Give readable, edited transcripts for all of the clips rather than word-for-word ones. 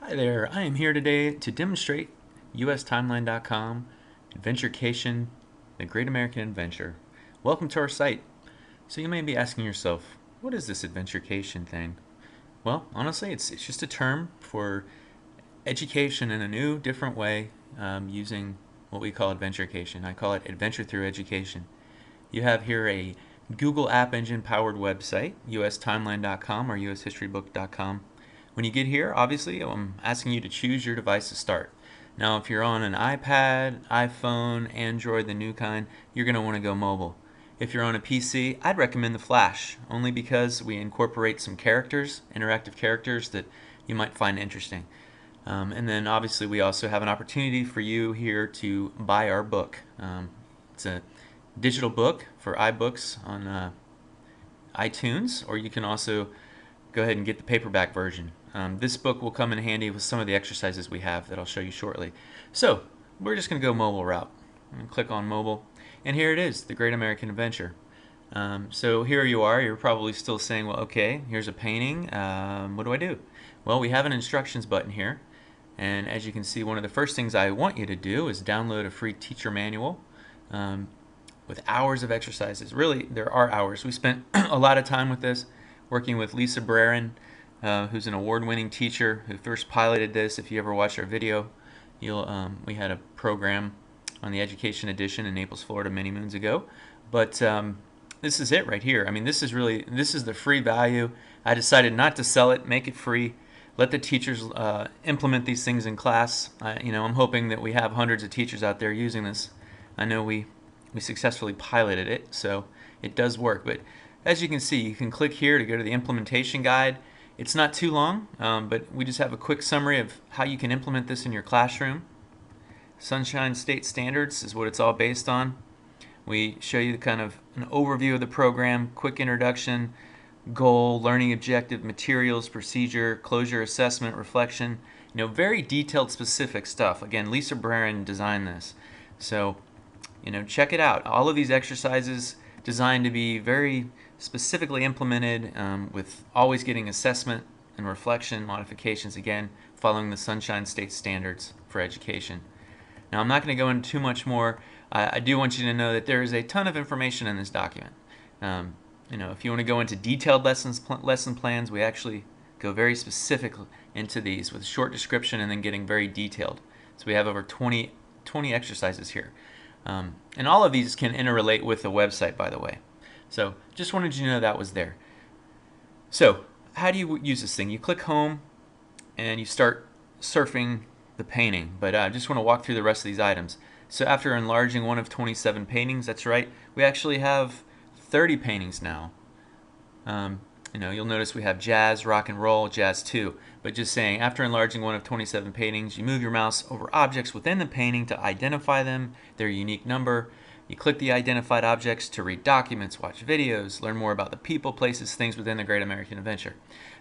Hi there, I am here today to demonstrate ustimeline.com, Adventur-Cation, the Great American Adventure. Welcome to our site. So you may be asking yourself, what is this Adventur-Cation thing? Well, honestly, it's just a term for education in a new, different way using what we call Adventur-Cation. I call it Adventure Through Education. You have here a Google App Engine powered website, ustimeline.com or ushistorybook.com. When you get here, obviously, I'm asking you to choose your device to start. Now, if you're on an iPad, iPhone, Android, the new kind, you're going to want to go mobile. If you're on a PC, I'd recommend the Flash, only because we incorporate some characters, interactive characters that you might find interesting. And then obviously we also have an opportunity for you here to buy our book. It's a digital book for iBooks on iTunes, or you can also go ahead and get the paperback version. This book will come in handy with some of the exercises we have that I'll show you shortly. So we're just going to go mobile route. I'm going to click on mobile, and here it is, the Great American Adventure. So here you are. You're probably still saying, well, okay, here's a painting. What do I do? Well, we have an instructions button here, and as you can see, one of the first things I want you to do is download a free teacher manual with hours of exercises. Really, there are hours. We spent a lot of time with this, working with Lisa Brerin, who's an award-winning teacher who first piloted this. If you ever watched our video, we had a program on the Education Edition in Naples, Florida many moons ago. But this is it right here. I mean, this is the free value. I decided not to sell it, make it free. Let the teachers implement these things in class. I'm hoping that we have hundreds of teachers out there using this. I know we successfully piloted it, so it does work. But as you can see, you can click here to go to the implementation guide. It's not too long, but we just have a quick summary of how you can implement this in your classroom. Sunshine State Standards is what it's all based on. We show you kind of an overview of the program, quick introduction, goal, learning objective, materials, procedure, closure, assessment, reflection. Very detailed, specific stuff. Again, Lisa Brerin designed this. So, check it out. All of these exercises designed to be very specifically implemented with always getting assessment and reflection modifications, again, following the Sunshine State Standards for education. Now, I'm not going to go into too much more. I do want you to know that there is a ton of information in this document. If you want to go into detailed lesson plans, we actually go very specific into these with short description and then getting very detailed. So we have over 20 exercises here. And all of these can interrelate with the website, by the way. So just wanted you to know that was there. So how do you use this thing? You click home and you start surfing the painting. But I just want to walk through the rest of these items. So after enlarging one of 27 paintings, that's right, we actually have 30 paintings now. You'll notice we have jazz, rock and roll, jazz 2. But just saying, after enlarging one of 27 paintings, you move your mouse over objects within the painting to identify them, their unique number. You click the identified objects to read documents, watch videos, learn more about the people, places, things within the Great American Adventure.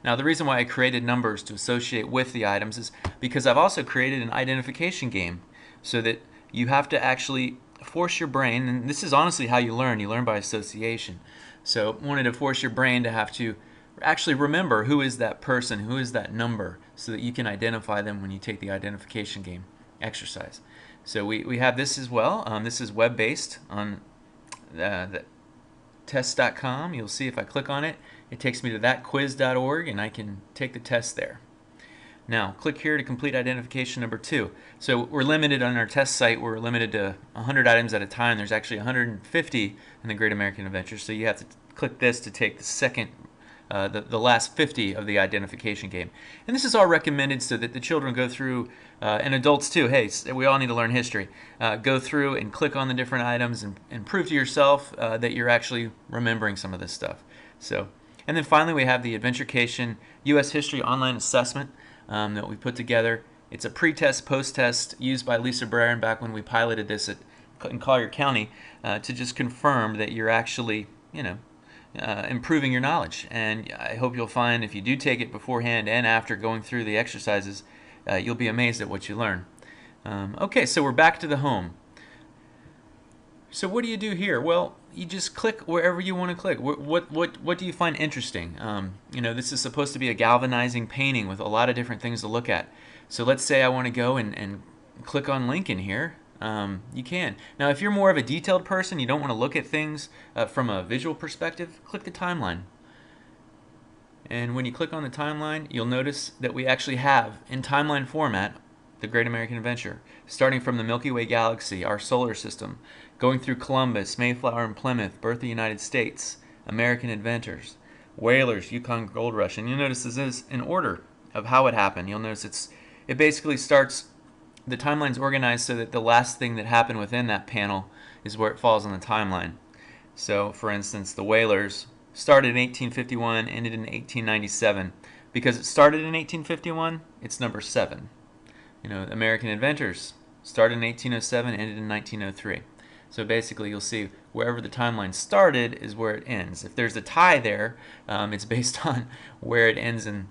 Now, the reason why I created numbers to associate with the items is because I've also created an identification game so that you have to actually force your brain, and this is honestly how you learn by association. So I wanted to force your brain to have to actually remember who is that person, who is that number, so that you can identify them when you take the identification game exercise. So we have this as well. This is web-based on the test.com. You'll see if I click on it, it takes me to thatquiz.org, and I can take the test there. Now, click here to complete identification number 2. So we're limited on our test site. We're limited to 100 items at a time. There's actually 150 in the Great American Adventure, so you have to click this to take the second the last 50 of the identification game. And this is all recommended so that the children go through, and adults too, hey, we all need to learn history, go through and click on the different items and prove to yourself that you're actually remembering some of this stuff. So, and then finally we have the Adventur-Cation U.S. History Online Assessment that we put together. It's a pre-test, post-test used by Lisa Brerin back when we piloted this in Collier County to just confirm that you're actually, improving your knowledge. And I hope you'll find if you do take it beforehand and after going through the exercises, you'll be amazed at what you learn. Okay, so we're back to the home. So what do you do here? Well, you just click wherever you want to click. What do you find interesting? This is supposed to be a galvanizing painting with a lot of different things to look at. So let's say I want to go and click on Lincoln here. You can. Now, if you're more of a detailed person, you don't want to look at things from a visual perspective, click the timeline. And when you click on the timeline, you'll notice that we actually have, in timeline format, the Great American Adventure, starting from the Milky Way galaxy, our solar system, going through Columbus, Mayflower and Plymouth, birth of the United States, American inventors, whalers, Yukon Gold Rush. And you'll notice this is in order of how it happened. You'll notice it basically starts, the timeline's organized so that the last thing that happened within that panel is where it falls on the timeline. So, for instance, the whalers started in 1851, ended in 1897. Because it started in 1851, it's number 7. American inventors started in 1807, ended in 1903. So basically, you'll see wherever the timeline started is where it ends. If there's a tie there, it's based on where it ends in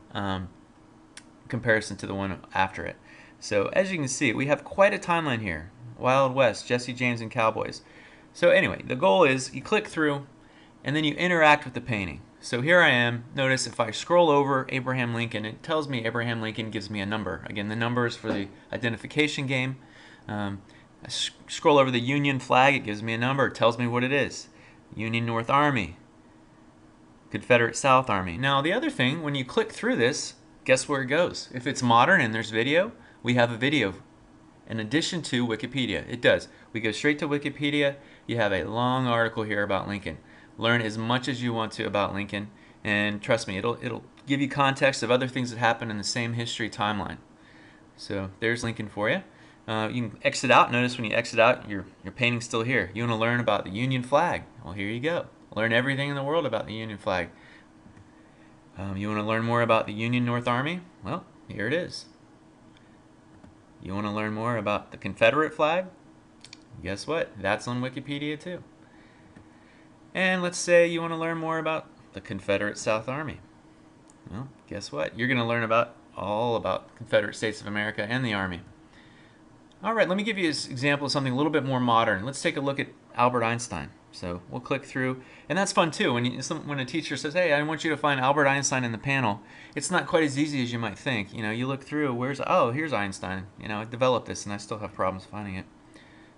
comparison to the one after it. So as you can see, we have quite a timeline here. Wild West, Jesse James and Cowboys. So anyway, the goal is you click through and then you interact with the painting. So here I am. Notice if I scroll over Abraham Lincoln, it tells me Abraham Lincoln, gives me a number. Again, the number is for the identification game. I scroll over the Union flag, it gives me a number, it tells me what it is. Union North Army, Confederate South Army. Now the other thing, when you click through this, guess where it goes? If it's modern and there's video, we have a video in addition to Wikipedia. It does. We go straight to Wikipedia. You have a long article here about Lincoln. Learn as much as you want to about Lincoln, and trust me, it'll give you context of other things that happened in the same history timeline. So there's Lincoln for you. You can exit out. Notice when you exit out, your painting's still here. You want to learn about the Union flag? Well, here you go. Learn everything in the world about the Union flag. You want to learn more about the Union North Army? Well, here it is. You want to learn more about the Confederate flag? Guess what? That's on Wikipedia too. And let's say you want to learn more about the Confederate South Army. Well, guess what? You're going to learn all about Confederate States of America and the Army. All right, let me give you an example of something a little bit more modern. Let's take a look at Albert Einstein. So we'll click through, and that's fun too. When a teacher says, "Hey, I want you to find Albert Einstein in the panel," it's not quite as easy as you might think. You look through, here's Einstein. I developed this, and I still have problems finding it.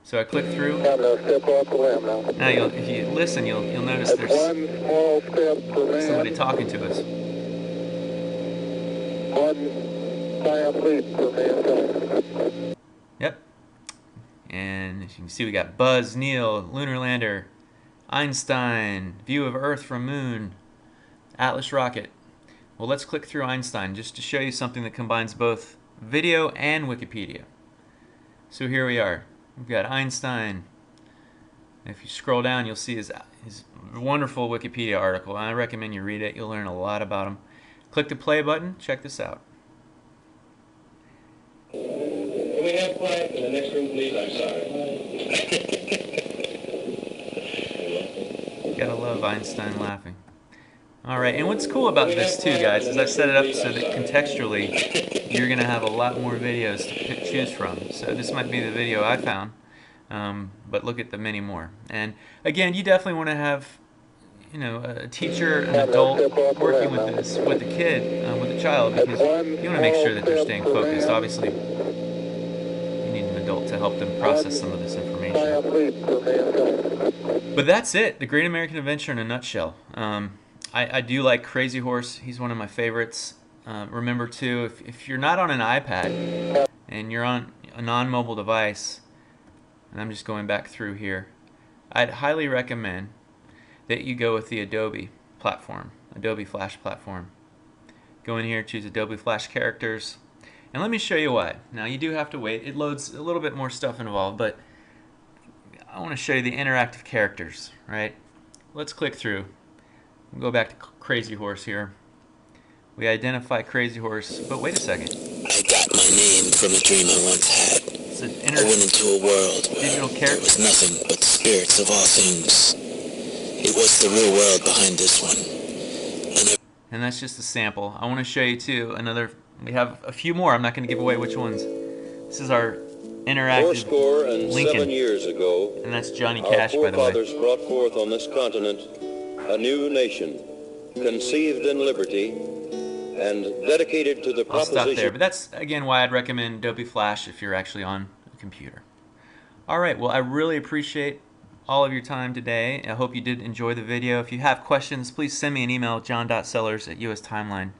So I click through. Now, if you listen, you'll notice there's somebody talking to us. Yep. And as you can see, we got Buzz, Neil, Lunar Lander, Einstein, view of Earth from Moon, Atlas rocket. Well, let's click through Einstein just to show you something that combines both video and Wikipedia. So here we are. We've got Einstein. If you scroll down, you'll see his wonderful Wikipedia article. I recommend you read it. You'll learn a lot about him. Click the play button. Check this out. Can we have quiet in the next room, please? I'm sorry. Gotta love Einstein laughing. Alright, and what's cool about this too, guys, is I've set it up so that contextually you're going to have a lot more videos to choose from. So this might be the video I found, but look at the many more. And again, you definitely want to have a teacher, an adult working with this, with a kid, with a child, because you want to make sure that they're staying focused. Obviously, you need an adult to help them process some of this information. But that's it, the Great American Adventure in a nutshell. I do like Crazy Horse. He's one of my favorites. Remember too, if you're not on an iPad and you're on a non-mobile device, and I'm just going back through here, I'd highly recommend that you go with the Adobe platform, Adobe Flash platform. Go in here, choose Adobe Flash Characters, and let me show you why. Now you do have to wait. It loads a little bit more stuff involved, but I want to show you the interactive characters, right? Let's click through. We'll go back to Crazy Horse here. We identify Crazy Horse, but wait a second. I got my name from a dream I once had. It's an I went into a world where digital there was nothing but spirits of all things. It was the real world behind this one. And that's just a sample. I want to show you too we have a few more. I'm not going to give away which ones. This is our interactive Fourscore and Lincoln. 7 years ago, And that's Johnny our Cash, by the way. forefathers brought forth on this continent a new nation, conceived in liberty and dedicated to the I'll stop there, proposition. but that's again why I'd recommend Adobe Flash if you're actually on a computer. Alright, well I really appreciate all of your time today. I hope you did enjoy the video. If you have questions, please send me an email at john.sellers@ustimeline.com.